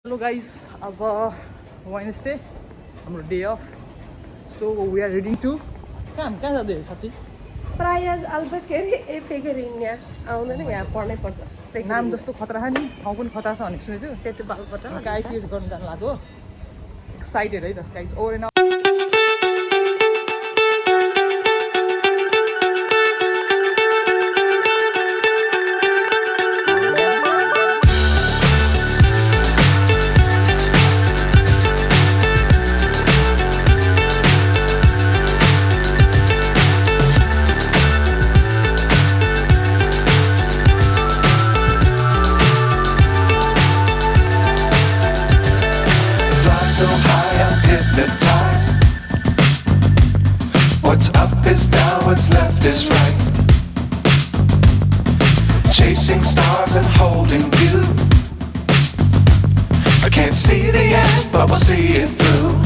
Hello guys, as a Wednesday, हाम्रो day off so we are riding to कहाँ जाँदै साँच्ची प्रायः अल्बर्ट ए फेगरिन्या आउँदैन यहाँ पढ्नै पर्छ नाम जस्तो खतरा छ नि ठाउँ पनि खतरा छ भनेको सुनेको थियो सेतु बालबाट गाई के गर्नु जानु लाग्यो एक्साइटेड है त guys over and so high I'm hypnotized. What's up is down, what's left is right. Chasing stars and holding you. I can't see the end, but we'll see it through.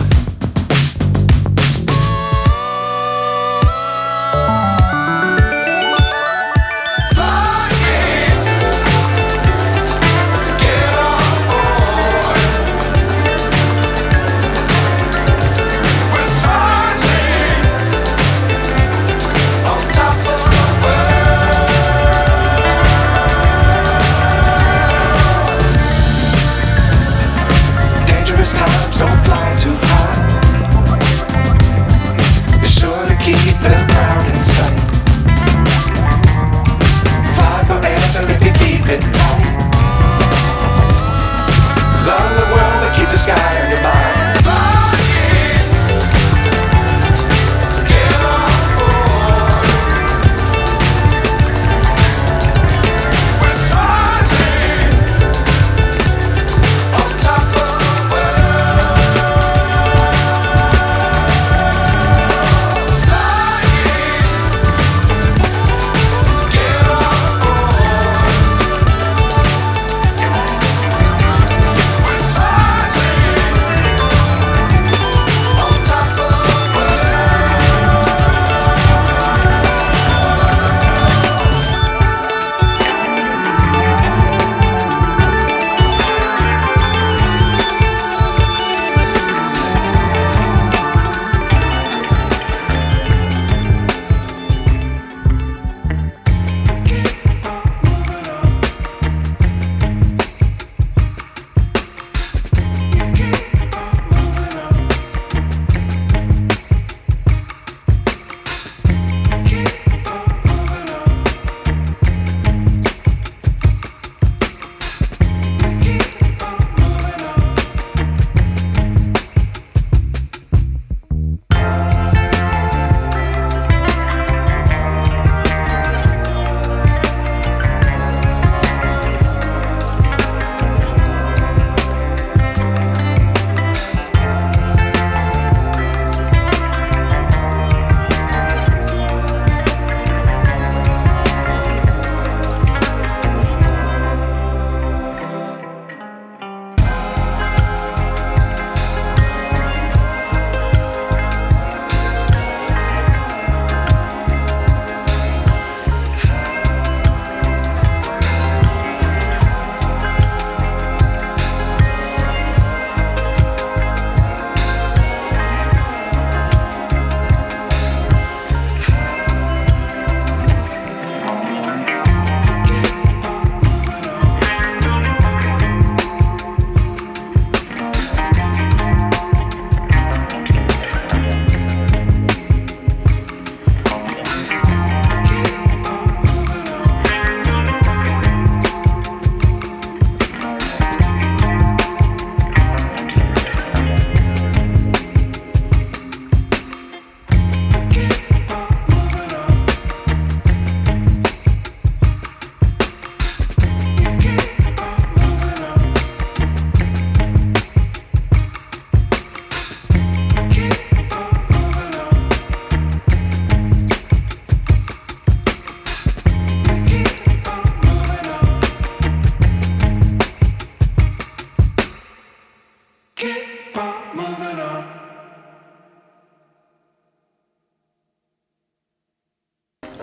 Times don't fly too high. Be sure to keep the ground in sight. Fly forever if you keep it tight. Love the world but keep the sky on your mind. Get on board. We're soaring on top of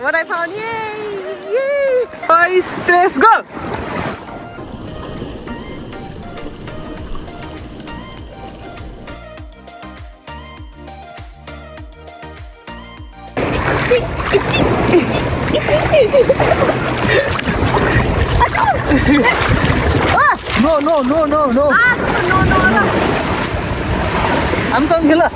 What I found, yay! Yay! guys, let's go No, no, no, no, no. No. I'm sorry, Hila.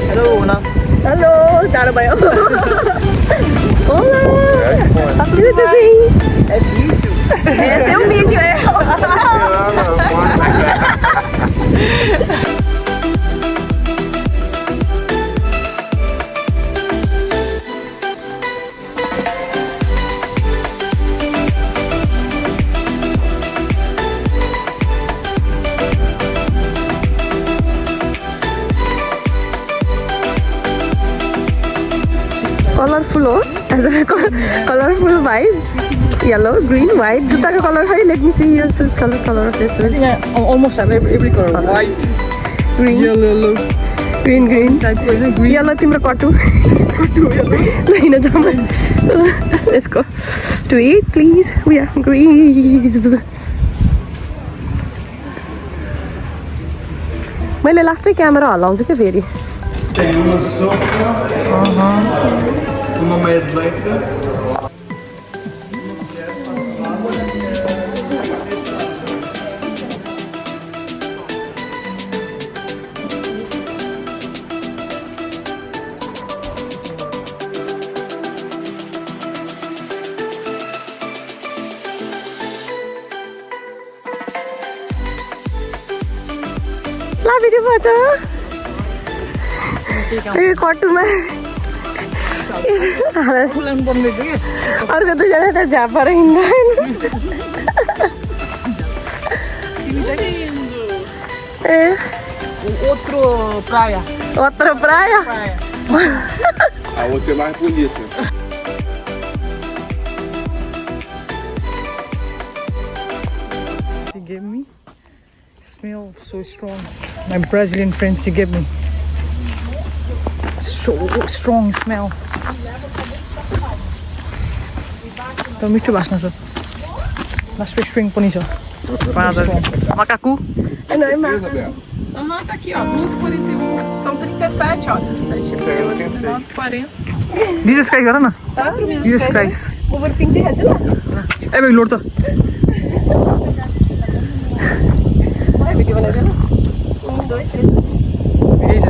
Hello, Una. Halo, cara bayo. Olá! Tudo bem? É vídeo. Esse é um vídeo, é. Colorful हो as a colorful vibe, yellow, green, white. जुत्ताको color है. Let me see your shoes color of your I shoes. think I almost have every color. White, Green, yellow, green. type of green. Yellow तिम्रो कटु. ल हिँड जाऊँ. Let's go to eat, please. We are hungry. मैले लास्टै camera हल्लाउँछु क्या फेरि. Tem uma sopa, uma meia de leite. ला video भन्छ कटुमा फुलाउनु पर्ने थियो कि अर्को दुईजना त झापाएर हिँड्दैन. ए outro praia. अत्र प्राय A outra é mais bonita. She gave me. Smell so strong. My Brazilian friend, she gave me. So strong smell. To miठो बास्ना छ. Last string पनि छ. Macacu. Aham, tá aqui, ó, 2,41. São 37, ó. 37, 40. Jesus Christ गर न. Jesus Christ. Over पिङ चाहिँ हाल्छ ल. ए भाइ load त. मलाई भिडियो बनाइदेऊ ल. यही छ.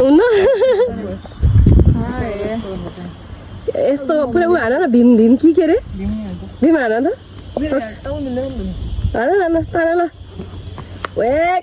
हुन्न यस्तो पुरा उ हान न भीम के अरे भीम हान त हान न तान ल वेक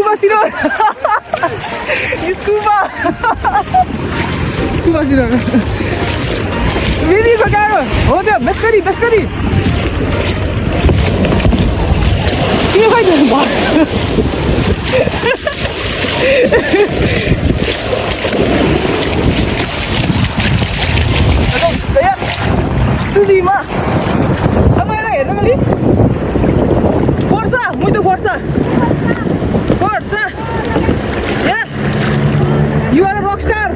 Scuba, Sino. Scuba. Scuba, Sino. Really, Bakaro. Oh, there. Best curry. के खाइदिनु भयो यस सुजीमा तपाईँलाई हेर्नु अलि फोर्सा मुइतो फोर्सा yes you are a rock star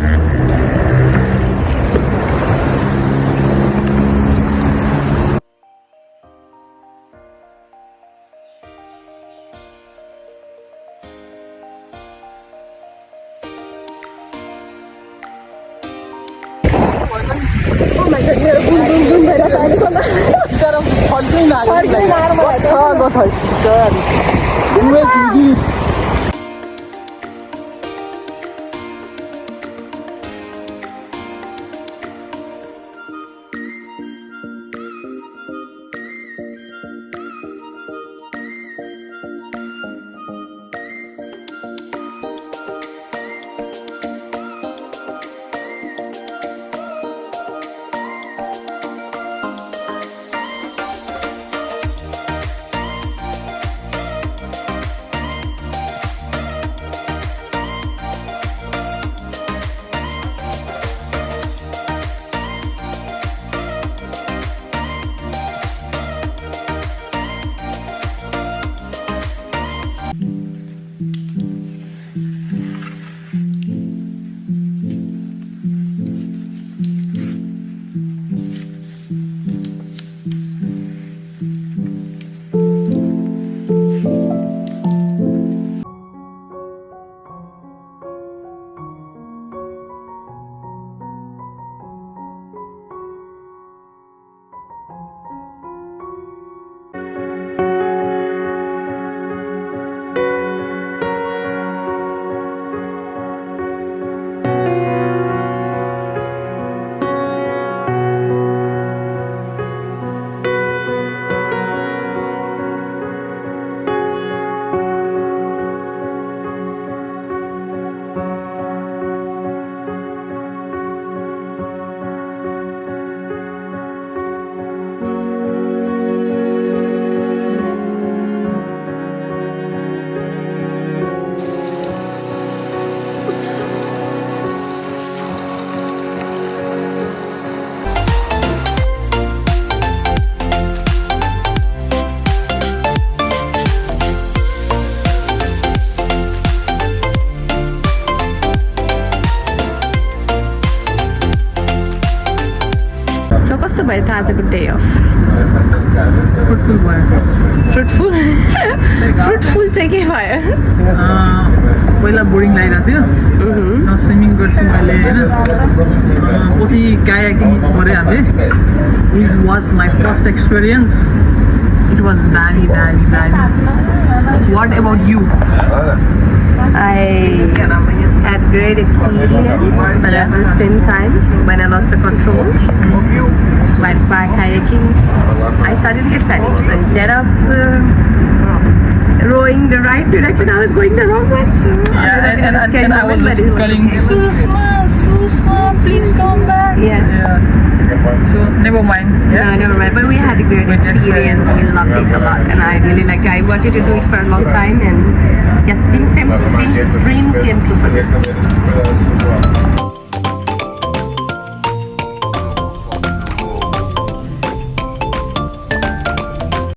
Oh my god, you're boom by the side of the बिचारा फर्किँदैन आएको छ गीत कस्तो भयो त आजको डे अफ फ्रुटफुल भयो फ्रुटफुल चाहिँ के भयो पहिला बोरिङ लागिरहेको थियो स्विमिङ गर्छु मैले होइन पछि कायाकिङ गऱ्यो हामीले which was my first experience it was दामी what about you I had great experience, but at the same time, when I lost the control, while kayaking, I started to get panicked. So instead of rowing the right direction, I was going the wrong way. So and I was just calling, Susma, please come back. Yeah. So never mind. No, never mind. But we had a great experience. We loved it a lot, and I really like. I wanted to do it for a long time, and yes, dream came true for me.